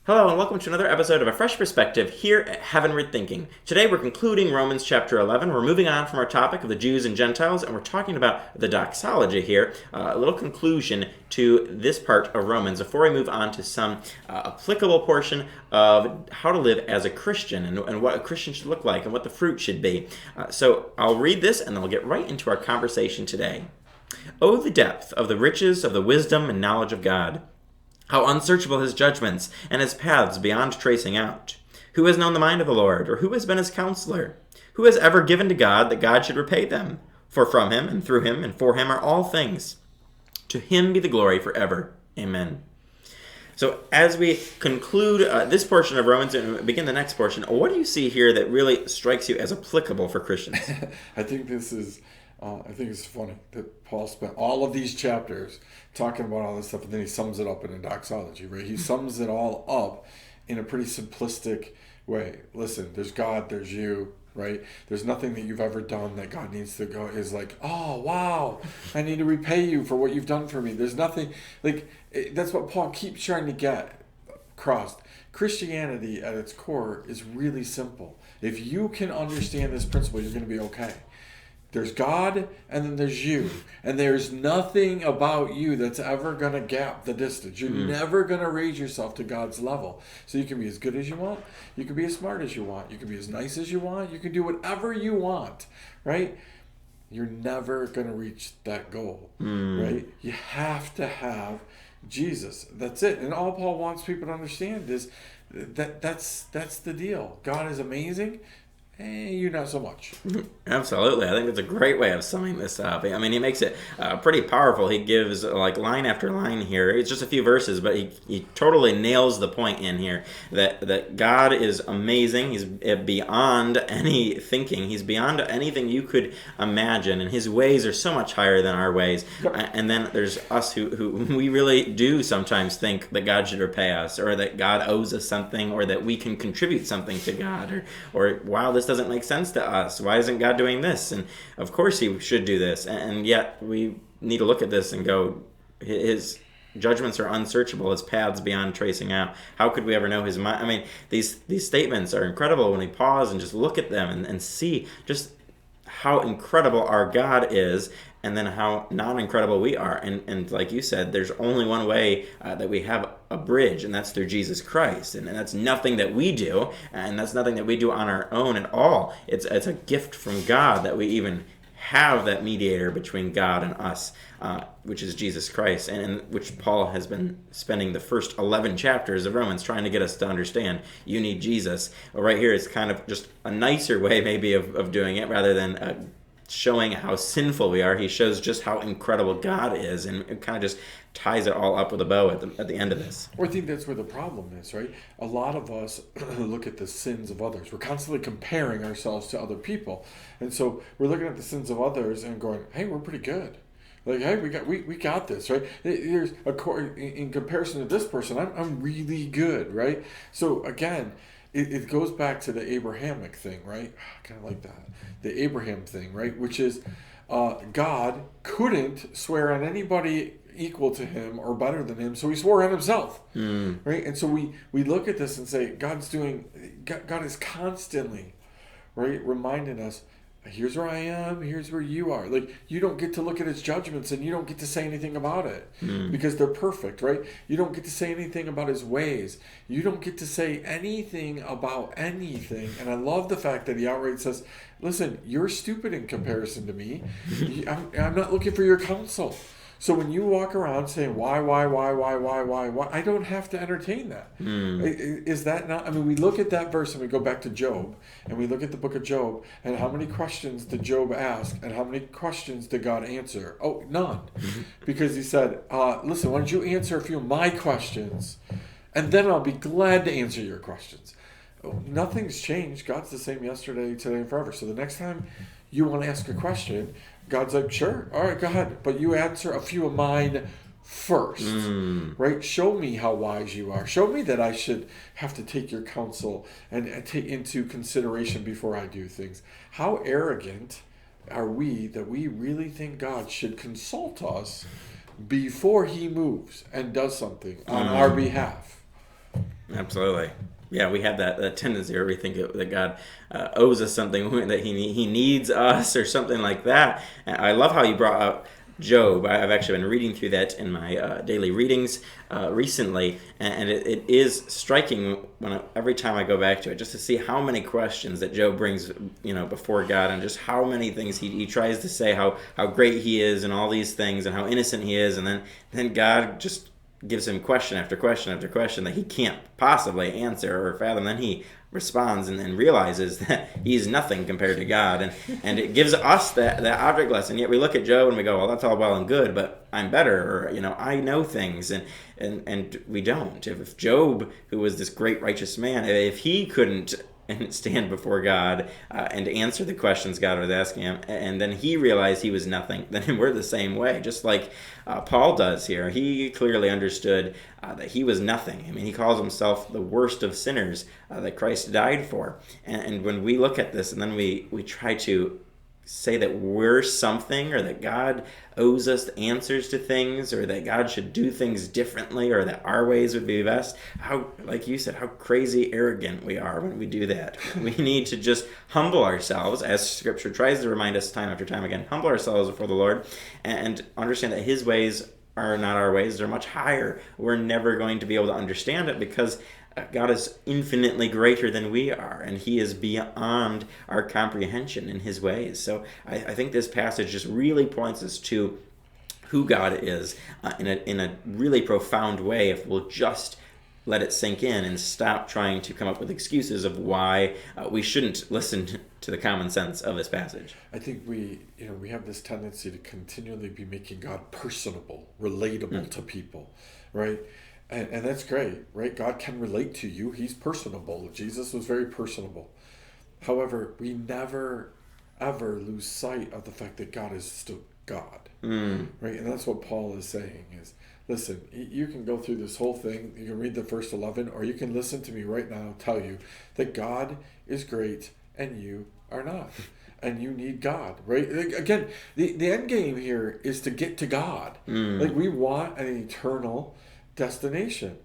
Hello and welcome to another episode of A Fresh Perspective here at Heavenward Thinking. Today we're concluding Romans chapter 11. We're moving on from our topic of the Jews and Gentiles, and we're talking about the doxology here, a little conclusion to this part of Romans before we move on to some applicable portion of how to live as a Christian and what a Christian should look like and what the fruit should be. So I'll read this and then we'll get right into our conversation today. Oh, the depth of the riches of the wisdom and knowledge of God! How unsearchable his judgments, and his paths beyond tracing out. Who has known the mind of the Lord, or who has been his counselor? Who has ever given to God that God should repay them? For from him, and through him, and for him are all things. To him be the glory forever. Amen. So as we conclude this portion of Romans and begin the next portion, what do you see here that really strikes you as applicable for Christians? I think it's funny that Paul spent all of these chapters talking about all this stuff, and then he sums it up in a doxology, right? He sums it all up in a pretty simplistic way. Listen, there's God, there's you, right? There's nothing that you've ever done that God needs to go is like, oh, wow, I need to repay you for what you've done for me. There's nothing, that's what Paul keeps trying to get across. Christianity at its core is really simple. If you can understand this principle, you're going to be okay. There's God, and then there's you. And there's nothing about you that's ever going to gap the distance. You're never going to raise yourself to God's level. So you can be as good as you want. You can be as smart as you want. You can be as nice as you want. You can do whatever you want, right? You're never going to reach that goal, right? You have to have Jesus. That's it. And all Paul wants people to understand is that's the deal. God is amazing. You not so much. Absolutely. I think that's a great way of summing this up. I mean, he makes it pretty powerful. He gives line after line here. It's just a few verses, but he totally nails the point in here that God is amazing. He's beyond any thinking. He's beyond anything you could imagine, and his ways are so much higher than our ways. And then there's us who we really do sometimes think that God should repay us, or that God owes us something, or that we can contribute something to God, or wow, this doesn't make sense to us. Why isn't God doing this? And of course he should do this. And yet we need to look at this and go, his judgments are unsearchable, his paths beyond tracing out. How could we ever know his mind? I mean, these statements are incredible when we pause and just look at them and see just how incredible our God is, and then how non-incredible we are. And like you said, there's only one way that we have a bridge, and that's through Jesus Christ. And that's nothing that we do, and that's nothing that we do on our own at all. It's a gift from God that we even have that mediator between God and us, which is Jesus Christ, and which Paul has been spending the first 11 chapters of Romans trying to get us to understand. You need Jesus. Well, right here, it's kind of just a nicer way maybe of doing it, rather than showing how sinful we are. He shows just how incredible God is, and it kind of just ties it all up with a bow at the end of this. Or I think that's where the problem is, right? A lot of us look at the sins of others. We're constantly comparing ourselves to other people. And so we're looking at the sins of others and going, hey, we're pretty good. Like, hey, we got this, right? There's in comparison to this person, I'm really good, right? So again, it goes back to the Abrahamic thing, right? I kind of like that. The Abraham thing, right? Which is God couldn't swear on anybody equal to him or better than him, so he swore on himself, right? And so we look at this and say, God is constantly, right, reminding us, here's where I am, here's where you are. Like, you don't get to look at his judgments, and you don't get to say anything about it because they're perfect, right? You don't get to say anything about his ways. You don't get to say anything about anything. And I love the fact that he outright says, listen, you're stupid in comparison to me. I'm not looking for your counsel. So when you walk around saying, why, I don't have to entertain that. Is that not, I mean, we look at that verse and we go back to Job, and we look at the book of Job, and how many questions did Job ask, and how many questions did God answer? Oh, none. Because he said, listen, why don't you answer a few of my questions, and then I'll be glad to answer your questions. Nothing's changed. God's the same yesterday, today, and forever. So the next time you want to ask a question, God's like, sure, all right, go ahead. But you answer a few of mine first, right? Show me how wise you are. Show me that I should have to take your counsel and take into consideration before I do things. How arrogant are we that we really think God should consult us before he moves and does something on our behalf? Absolutely. Yeah, we have that tendency where we think that God owes us something, that he needs us or something like that. And I love how you brought up Job. I've actually been reading through that in my daily readings recently, and it is striking every time I go back to it, just to see how many questions that Job brings, before God, and just how many things he tries to say, how great he is, and all these things, and how innocent he is, and then God just gives him question after question after question that he can't possibly answer or fathom. Then he responds and realizes that he's nothing compared to God. And it gives us that object lesson. Yet we look at Job and we go, well, that's all well and good, but I'm better, or, I know things. And we don't. If Job, who was this great righteous man, if he couldn't stand before God and answer the questions God was asking him, and then he realized he was nothing, then we're the same way, just like Paul does here. He clearly understood that he was nothing. I mean, he calls himself the worst of sinners that Christ died for. And when we look at this and then we try to say that we're something, or that God owes us answers to things, or that God should do things differently, or that our ways would be best, how, like you said, how crazy arrogant we are when we do that. We need to just humble ourselves, as Scripture tries to remind us time after time again, humble ourselves before the Lord and understand that His ways are not our ways. They're much higher. We're never going to be able to understand it because God is infinitely greater than we are, and He is beyond our comprehension in His ways. So I think this passage just really points us to who God is in a really profound way, if we'll just let it sink in and stop trying to come up with excuses of why we shouldn't listen to the common sense of this passage. I think we have this tendency to continually be making God personable, relatable to people, right? And that's great, right? God can relate to you. He's personable. Jesus was very personable. However, we never, ever lose sight of the fact that God is still God, right? And that's what Paul is saying is, listen, you can go through this whole thing. You can read the first 11, or you can listen to me right now tell you that God is great and you are not. And you need God, right? Again, the end game here is to get to God. Like, we want an eternal destination.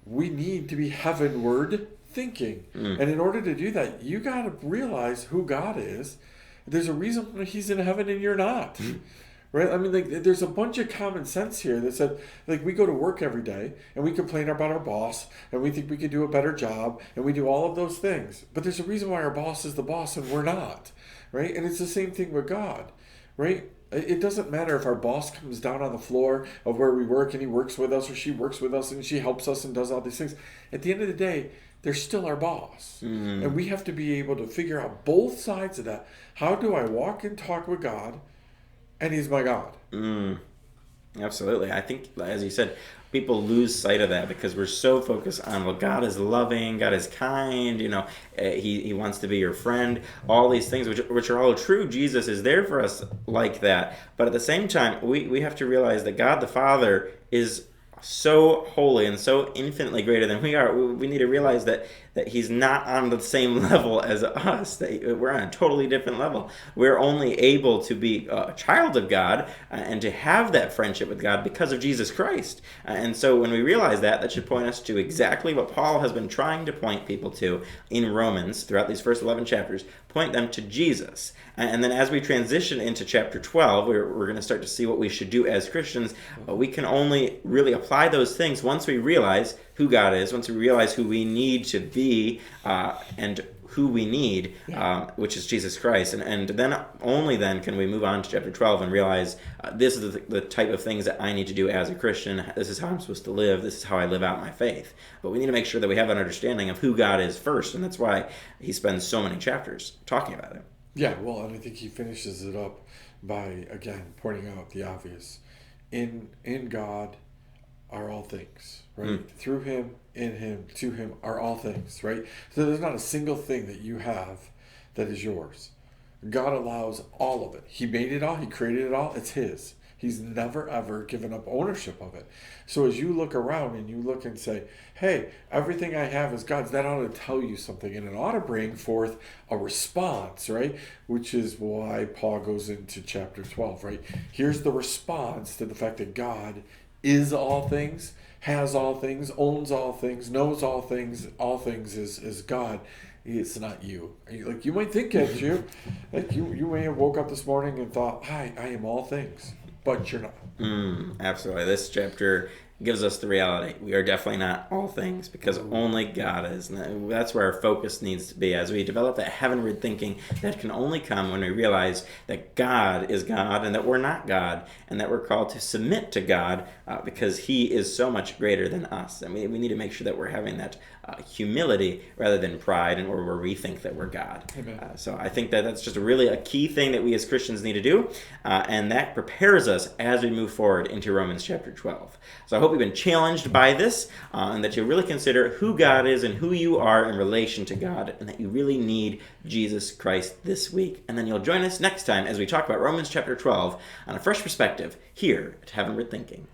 We need to be heavenward thinking. And in order to do that, you got to realize who God is. There's a reason why He's in heaven and you're not. Right? I mean, like, there's a bunch of common sense here that said, like, we go to work every day and we complain about our boss and we think we could do a better job and we do all of those things. But there's a reason why our boss is the boss and we're not. Right? And it's the same thing with God. Right? It doesn't matter if our boss comes down on the floor of where we work and he works with us, or she works with us and she helps us and does all these things. At the end of the day, they're still our boss. And we have to be able to figure out both sides of that. How do I walk and talk with God, and He's my God? Absolutely. I think, as you said, people lose sight of that because we're so focused on, well, God is loving, God is kind, he wants to be your friend, all these things, which are all true. Jesus is there for us like that. But at the same time, we have to realize that God the Father is so holy and so infinitely greater than we are. We need to realize that He's not on the same level as us, that we're on a totally different level. We're only able to be a child of God and to have that friendship with God because of Jesus Christ. And so when we realize that should point us to exactly what Paul has been trying to point people to in Romans throughout these first 11 chapters, point them to Jesus. And then as we transition into chapter 12, we're going to start to see what we should do as Christians. We can only really apply those things once we realize who God is, once we realize who we need to be and who we need, which is Jesus Christ. And then only then can we move on to chapter 12 and realize this is the type of things that I need to do as a Christian. This is how I'm supposed to live. This is how I live out my faith. But we need to make sure that we have an understanding of who God is first. And that's why he spends so many chapters talking about it. Yeah, well, and I think he finishes it up by, again, pointing out the obvious. In God are all things, right? Through Him, in Him, to Him are all things, right? So there's not a single thing that you have that is yours. God allows all of it. He made it all. He created it all. It's His. He's never, ever given up ownership of it. So as you look around and you look and say, hey, everything I have is God's, that ought to tell you something. And it ought to bring forth a response, right? Which is why Paul goes into chapter 12, right? Here's the response to the fact that God is all things. has all things, owns all things, knows all things is God. It's not you. Like, you might think it's you. Like, you may have woke up this morning and thought, I am all things, but you're not. Absolutely. This chapter gives us the reality. We are definitely not all things because only God is. And that's where our focus needs to be as we develop that heavenward thinking that can only come when we realize that God is God and that we're not God and that we're called to submit to God because He is so much greater than us. And we need to make sure that we're having that humility rather than pride and where we think that we're God. So I think that that's just really a key thing that we as Christians need to do, and that prepares us as we move forward into Romans chapter 12. So I hope you've been challenged by this, and that you really consider who God is and who you are in relation to God, and that you really need Jesus Christ this week. And then you'll join us next time as we talk about Romans chapter 12 on a fresh perspective here at Heavenward Thinking.